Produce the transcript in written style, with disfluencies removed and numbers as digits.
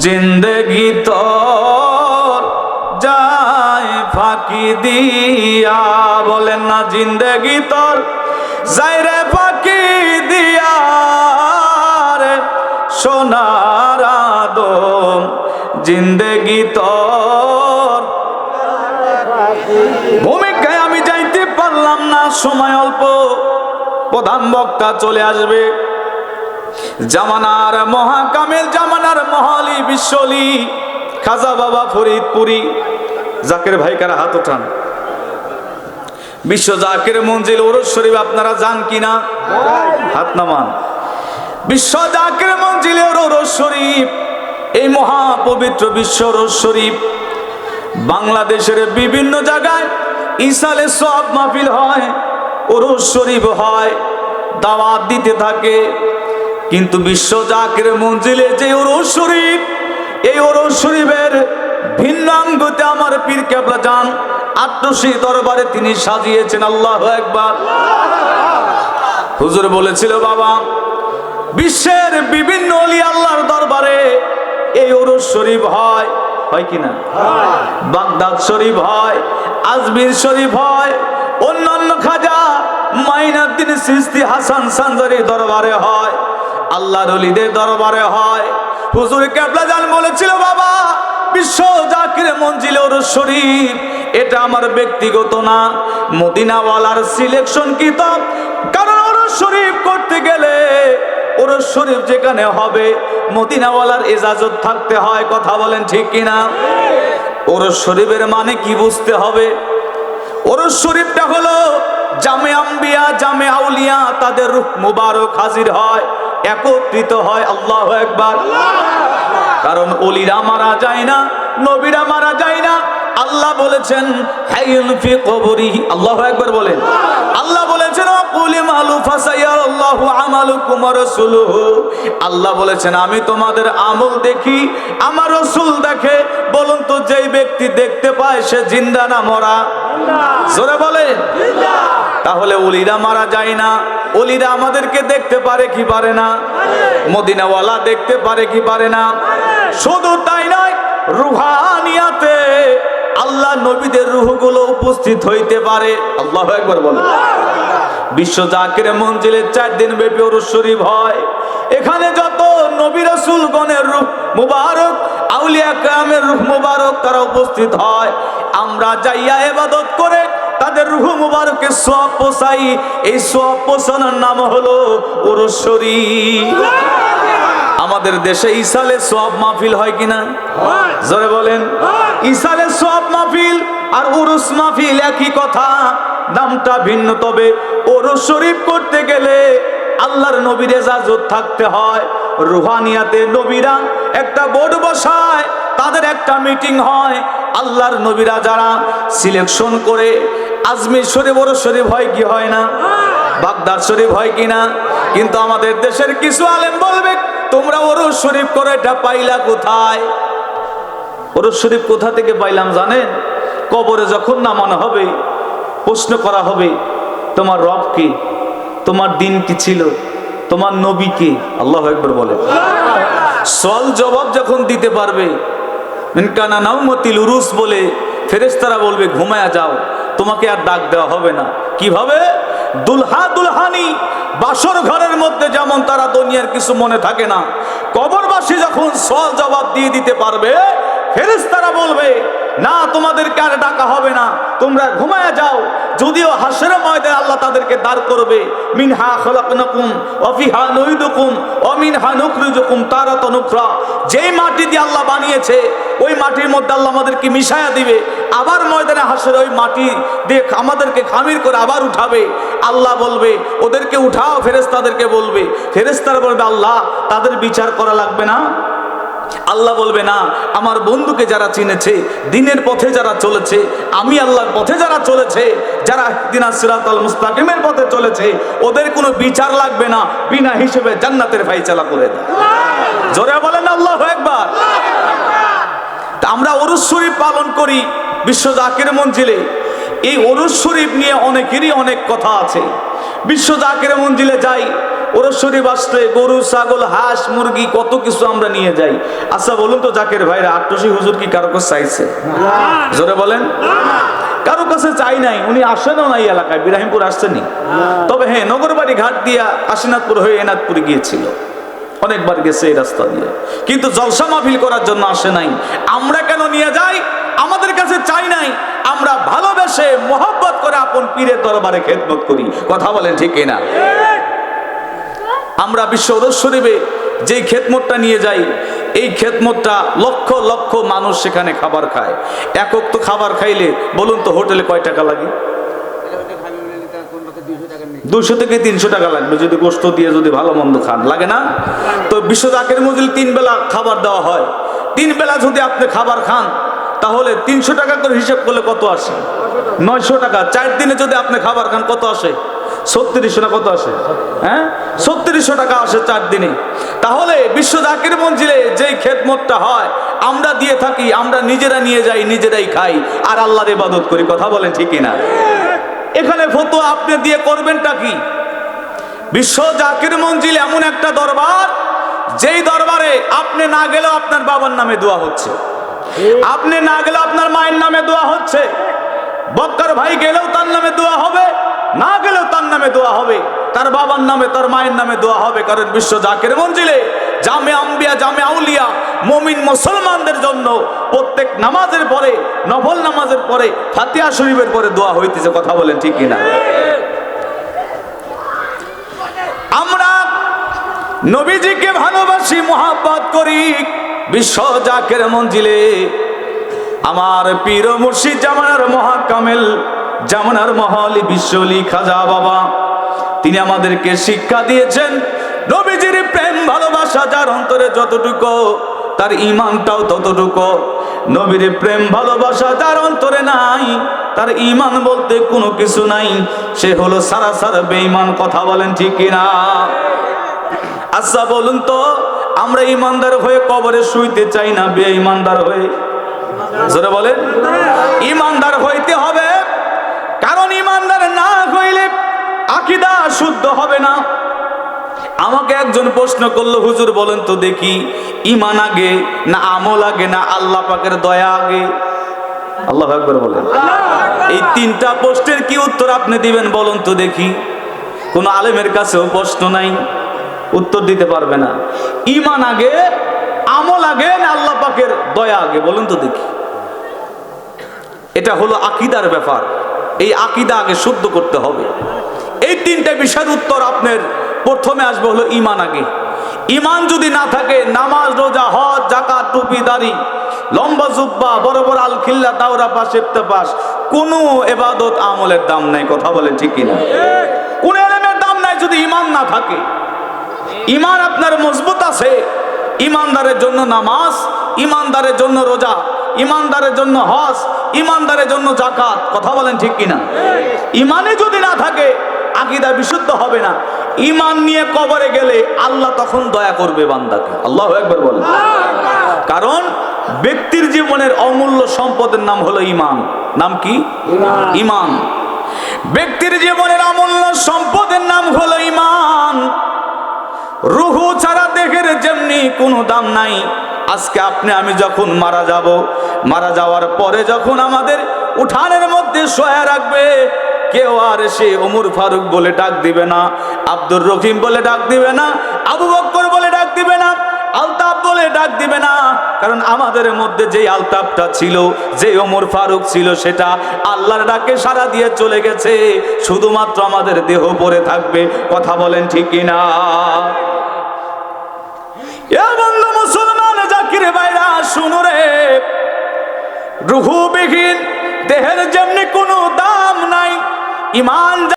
জিন্দগি তোর যায় ফাঁকি দিয়া, বলেন না জিন্দগি তোর যায় রে ফাঁকি দিয়া রে সোনার আদম, জিন্দগি তোর। ভূমিকায় আমি যাইতে পারলাম না, সময় অল্প, প্রধান বক্তা চলে আসবে। জামানার মহাকামেল, জামানার মহালি বিশ্বলি খাজা বাবা ফরিদপুরি। জাকির ভাই কারা হাত ওঠান। বিশ্ব জাকির মঞ্জিল ওরস শরীফ আপনারা যান কিনা? হাত নামান। বিশ্ব জাকির মঞ্জিলের ওরস শরীফ, এই মহাপবিত্র বিশ্ব ওরস শরীফ, বাংলাদেশের বিভিন্ন জায়গায় ইসালে সব মাহফিল হয়, ওরস শরীফ হয়, দাওয়াত দিতে থাকে। কিন্তু বিশ্ব জাকির মঞ্জিলে যে ওরস শরীফ, এই ওরস শরীফের ভিন্ন অঙ্গতে আমার পীর কেবলা যান আট্টসী দরবারে তিনি সাজিয়েছেন। আল্লাহু আকবার। হুজুর বলেছিল, বাবা বিশ্বের বিভিন্ন ওলি আল্লাহর দরবারে এই ওরস শরীফ হয়, হয় কিনা? বাগদাদ শরীফ হয়, আজমির শরীফ হয়, অন্যান্য খাজা মাইনুদ্দিন চিশতি, হাসান সানজারি দরবারে হয়, আল্লাহর ওলিদের দরবারে হয়। হুজুর কেবলা জান বলেছিল, বাবা বিশ্ব জাকির মঞ্জিল ওরস শরীফ এটা আমার ব্যক্তিগত না, মদিনাওয়ালার সিলেকশন কিতাব। কারণ ওরস শরীফ করতে গেলে ওরস শরীফ যেখানে হবে মদিনাওয়ালার ইজাজত থাকতে হয়। কথা বলেন ঠিক কিনা? ওরস শরীফের মানে কি বুঝতে হবে? ওরস শরীফটা হলো জামে আম্বিয়া, জামে আউলিয়া, তাদের রূহ মুবারক হাজির হয়, একত্রিত হয়। আল্লাহু আকবার। কারণ ওলিরা মারা যায় না, নবীরা মারা যায় না। আল্লাহ বলেছেন হাইয়ুন ফি কবরিহি। আল্লাহু আকবার বলেন। আল্লাহ বলেছেন কুলি মালু ফাসায়াল্লাহু আমালুকুম ওয়া রাসূলুহু। আল্লাহ বলেছেন আমি তোমাদের আমল দেখি, আমার রাসূল দেখে। বলুন তো যেই ব্যক্তি দেখতে পায় সে জিন্দা না মরা? জোরে বলেন জিন্দা। তাহলে ওলিরা মারা যায় না, ওলিরা আমাদেরকে দেখতে পারে কি পারে না? মদিনাওয়ালা দেখতে পারে কি পারে না? শুধু তাই নয়, রুহানিয়াতে আল্লাহ নবীদের রূহগুলো উপস্থিত হইতে পারে। আল্লাহু আকবার বলেন। বিশ্ব জাকির মঞ্জিলে 4 দিন ব্যাপী ওরস শরীফ হয়। এখানে যত নবী রাসূলগণের রূহ মুবারক, আউলিয়া কেরামের রূহ মুবারক তারা উপস্থিত হয়। আমরা যাইয়া ইবাদত করে তাদের রূহ মুবারকে সওয়াব পৌঁছাই। এই সওয়াব পৌঁছানোর নাম হলো ওরস শরীফ। আমাদের দেশে ইসালে সওয়াব মাহফিল হয় কিনা? জোরে বলেন। ইসালে সওয়াব মাহফিল আর উরুস মাহফিল একই কথা, নামটা ভিন্ন। তবে ওরস শরীফ করতে গেলে আল্লাহর নবীর ইজাজত থাকতে হয়। রুহানিয়াতে নবীরা একটা বোর্ড বসায়, তাদের একটা মিটিং হয়। আল্লাহর নবীরা যারা সিলেকশন করে আজমির শরীফ ওরস শরীফ হয় কি হয় না? বাগদাদ শরীফ হয় কিনা? কিন্তু আমাদের দেশের কিছু আলেম বলবে তোমরা ওরস শরীফ করে এটা পাইলা কোথায়? ওরস শরীফ কোথা থেকে পাইলাম জানেন? কবরে যখন নামানো হবে প্রশ্ন করা হবে তোমার রব কি, তোমার দিন কি ছিল, তোমার নবী কে? আল্লাহু আকবার বলে। সওয়াল জবাব যখন দিতে পারবে, মিনকানা নাউমাতিল উরুস বলে ফেরেশতারা বলবে ঘুমায়া যাও, তোমাকে আর ডাক দেওয়া হবে না। কিভাবে? দুলহা দুলহানি বাসর ঘরের মধ্যে যেমন তারা দুনিয়ার কিছু মনে থাকে না, কবরবাসী যখন সওয়াল জবাব দিয়ে দিতে পারবে ফেরেশতারা বলবে না, তোমাদেরকে আর ডাকা হবে না, তোমরা ঘুমায়া যাও। যদিও হাসরের ময়দানে আল্লাহ তাদেরকে দাঁড় করবে, মিনহা খলাকনাকুম ওয়া ফিহা নুইদুকুম ওয়া মিনহা নুখরিজুকুম তারাতান উখরা। যেই মাটি দিয়ে আল্লাহ বানিয়েছে ওই মাটির মধ্যে আল্লাহ আমাদেরকে মিশায়া দিবে, আবার ময়দানে হাসরে ওই মাটি দিয়ে আমাদেরকে খামির করে আবার উঠাবে। আল্লাহ বলবে ওদেরকে উঠাও, ফেরেশতাদেরকে বলবে, ফেরেশতারা বলবে আল্লাহ তাদের বিচার করা লাগবে না। আল্লাহ বলবে না, আমার বন্ধুকে যারা চিনেছে, দিনের পথে যারা চলেছে, আমি আল্লাহর পথে যারা চলেছে, যারা ইহদিনাস সিরাতাল মুস্তাকিমের পথে চলেছে, ওদের কোনো বিচার লাগবে না, বিনা হিসেবে জান্নাতের ফায়সালা করে দেয়। জোরে বলেন আল্লাহু আকবার। আমরা ওরস শরীফ পালন করি বিশ্ব জাকির মঞ্জিলে। এই ওরস শরীফ নিয়ে অনেকেরই অনেক কথা আছে। বিশ্ব জাকির মঞ্জিলে যাই, ওরস শরীফ আসলে গরু ছাগল হাঁস মুরগি কত কিছু আমরা নিয়ে যাই। আচ্ছা বলুন তো জাকের ভাইরা, আটটুসি হুজুর কি কারো কাছে চাইছে? জোরে বলেন। কারো কাছে চাই নাই, উনি আসেনও না এই এলাকায়, বিরাহিমপুর আসছেনি। তবে হ্যাঁ, নগরবাড়ি ঘাট দিয়া কাশীনাথপুর হয়ে এনাথপুরে গিয়েছিল, অনেকবার গেছে এই রাস্তা দিয়ে, কিন্তু জলসা মাহফিল করার জন্য আসে নাই। আমরা কেন নিয়ে যাই? আমাদের কাছে চাই নাই, আমরা ভালোবেসে মোহব্বত করে আপন পীরের দরবারে খেদমত করি। কথা বলেন ঠিক কিনা? আমরা বিশ্ব ওরস শরীফে যেই খেদমতটা নিয়ে যাই, এই খেদমতটা লক্ষ লক্ষ মানুষ সেখানে খাবার খায়। একক তো খাবার খাইলে বলুন তো হোটেলে কয় টাকা লাগে? 200 থেকে 300 টাকা লাগবে যদি গোস্ত দিয়ে যদি ভালো মন্দ খান, লাগে না? তো বিশ্ব জাকের মজলিস 3 বেলা খাবার দেওয়া হয়। 3 বেলা যদি আপনি খাবার খান তাহলে 300 টাকা করে হিসাব করলে কত আসে? 900 টাকা। 4 দিনে যদি আপনি খাবার খান কত আসে? 3600 না কত আসে? হ্যাঁ, 3600 টাকা আসে 4 দিনে। তাহলে বিশ্ব জাকির মঞ্জিলে যেই খেদমতটা হয় আমরা দিয়ে থাকি, আমরা নিজেরা নিয়ে যাই, নিজেরাই খাই আর আল্লাহর ইবাদত করি। কথা বলেন ঠিক কিনা? এখানে ফতোয়া আপনি দিয়ে করবেনটা কি? বিশ্ব জাকির মঞ্জিল এমন একটা দরবার, যেই দরবারে আপনি না গেলেও আপনার বাবার নামে দোয়া হচ্ছে, আপনি না গেলেও আপনার মায়ের নামে দোয়া হচ্ছে, বক্কার ভাই গেলেও তার নামে দোয়া হবে, না গেলেও তার নামে দোয়া হবে, তার বাবার নামে তার মায়ের নামে দোয়া হবে। কারণ বিশ্ব জাকির মঞ্জিলে জামে আম্বিয়া জামে আউলিয়া মুমিন মুসলমানদের জন্য প্রত্যেক নামাজের পরে, নফল নামাজের পরে, ফাতিহা শরীফের পরে দোয়া হইতেছে। কথা বলেন ঠিক কিনা? আমরা নবীজিকে ভালোবাসি, মুহাব্বত করি। বিশ্ব জাকির মঞ্জিলে আমার পীর মুর্শিদ জামানার মহাকামেল জামানার মহলি বিশ্বলি খাজা বাবা, তিনি আমাদেরকে শিক্ষা দিয়েছেন নবীজির প্রেম ভালোবাসা যার অন্তরে যতটুকু তার ঈমানটাও ততটুকু। নবীর প্রেম ভালোবাসা যার অন্তরে নাই তার ঈমান বলতে কোনো কিছু নাই, সে হলো সারাসার বেঈমান। কথা বলেন ঠিক কিনা? আচ্ছা বলুন তো, আমরা ঈমানদার হয়ে কবরে শুইতে চাই না বেঈমানদার হয়ে? জোরে বলেন। ঈমানদার হইতে হবে, কারণ ঈমানদার না হইলে আকীদা শুদ্ধ হবে না। আমাকে একজন প্রশ্ন করলো, হুজুর বলেন তো দেখি, ঈমান আগে না আমল আগে না আল্লাহ পাকের দয়া আগে? আল্লাহু আকবার বলেন। এই 3টা প্রশ্নের কি উত্তর আপনি দিবেন বলুন তো দেখি? কোন আলেমের কাছেও প্রশ্ন নাই, উত্তর দিতে পারবে না। ঈমান আগে, আমল আগে না আল্লাহ পাকের দয়া আগে বলুন তো দেখি? এটা হলো আকীদার ব্যাপার। এই আকীদা আগে শুদ্ধ করতে হবে। এই 3টা বিষয়ের উত্তর আপনার প্রথমে আসবে হলো ঈমান আগে। ঈমান যদি না থাকে, নামাজ রোজা হজ যাকাত টুপি দাড়ি লম্বা জুব্বা বড় বড় আল খিল্লা দাওরা পাশ ইফতেপাস, কোনো ইবাদত আমলের দাম নাই। কথা বলেন ঠিক কিনা? কোন ইলমের দাম নাই যদি ঈমান না থাকে। ঈমান আপনার মজবুত আছে, ঈমানদারের জন্য নামাজ, ঈমানদারের জন্য রোজা, ঈমানদারের জন্য হজ, ঈমানদারের জন্য যাকাত। কথা বলেন ঠিক কিনা? ঈমানে যদি না থাকে আকীদা বিশুদ্ধ হবে না। ঈমান নিয়ে কবরে গেলে আল্লাহ তখন দয়া করবে বান্দাকে। আল্লাহু আকবার বলেন। কারণ ব্যক্তির জীবনের অমূল্য সম্পদের নাম হলো ঈমান। নাম কি? ঈমান। ব্যক্তির জীবনের অমূল্য সম্পদের নাম হলো ঈমান। রুহু ছাড়া দেহের যেমনি কোনো দাম নাই। আজকে আপনি আমি যখন মারা যাব, মারা যাওয়ার পরে যখন আমাদের উঠানের মধ্যে শোয়া রাখবে, কেউ আর সে ওমর ফারুক বলে ডাক দিবে না, আব্দুর রহিম বলে ডাক দিবে না, আবু বকর বলে ডাক দিবে না, আলতাফ বলে ডাক দিবে না। কারণ আমাদের মধ্যে যে আলতাফটা ছিল, যে ওমর ফারুক ছিল, সেটা আল্লাহর ডাকে সাড়া দিয়ে চলে গেছে। শুধুমাত্র আমাদের দেহ পড়ে থাকবে। কথা বলেন ঠিক কিনা? এ বন্ধু মুসলমান জাকির ভাইরা শুনো রে, রুহবিহীন দেহের যেমনি কোনো দাম নাই, ঈমান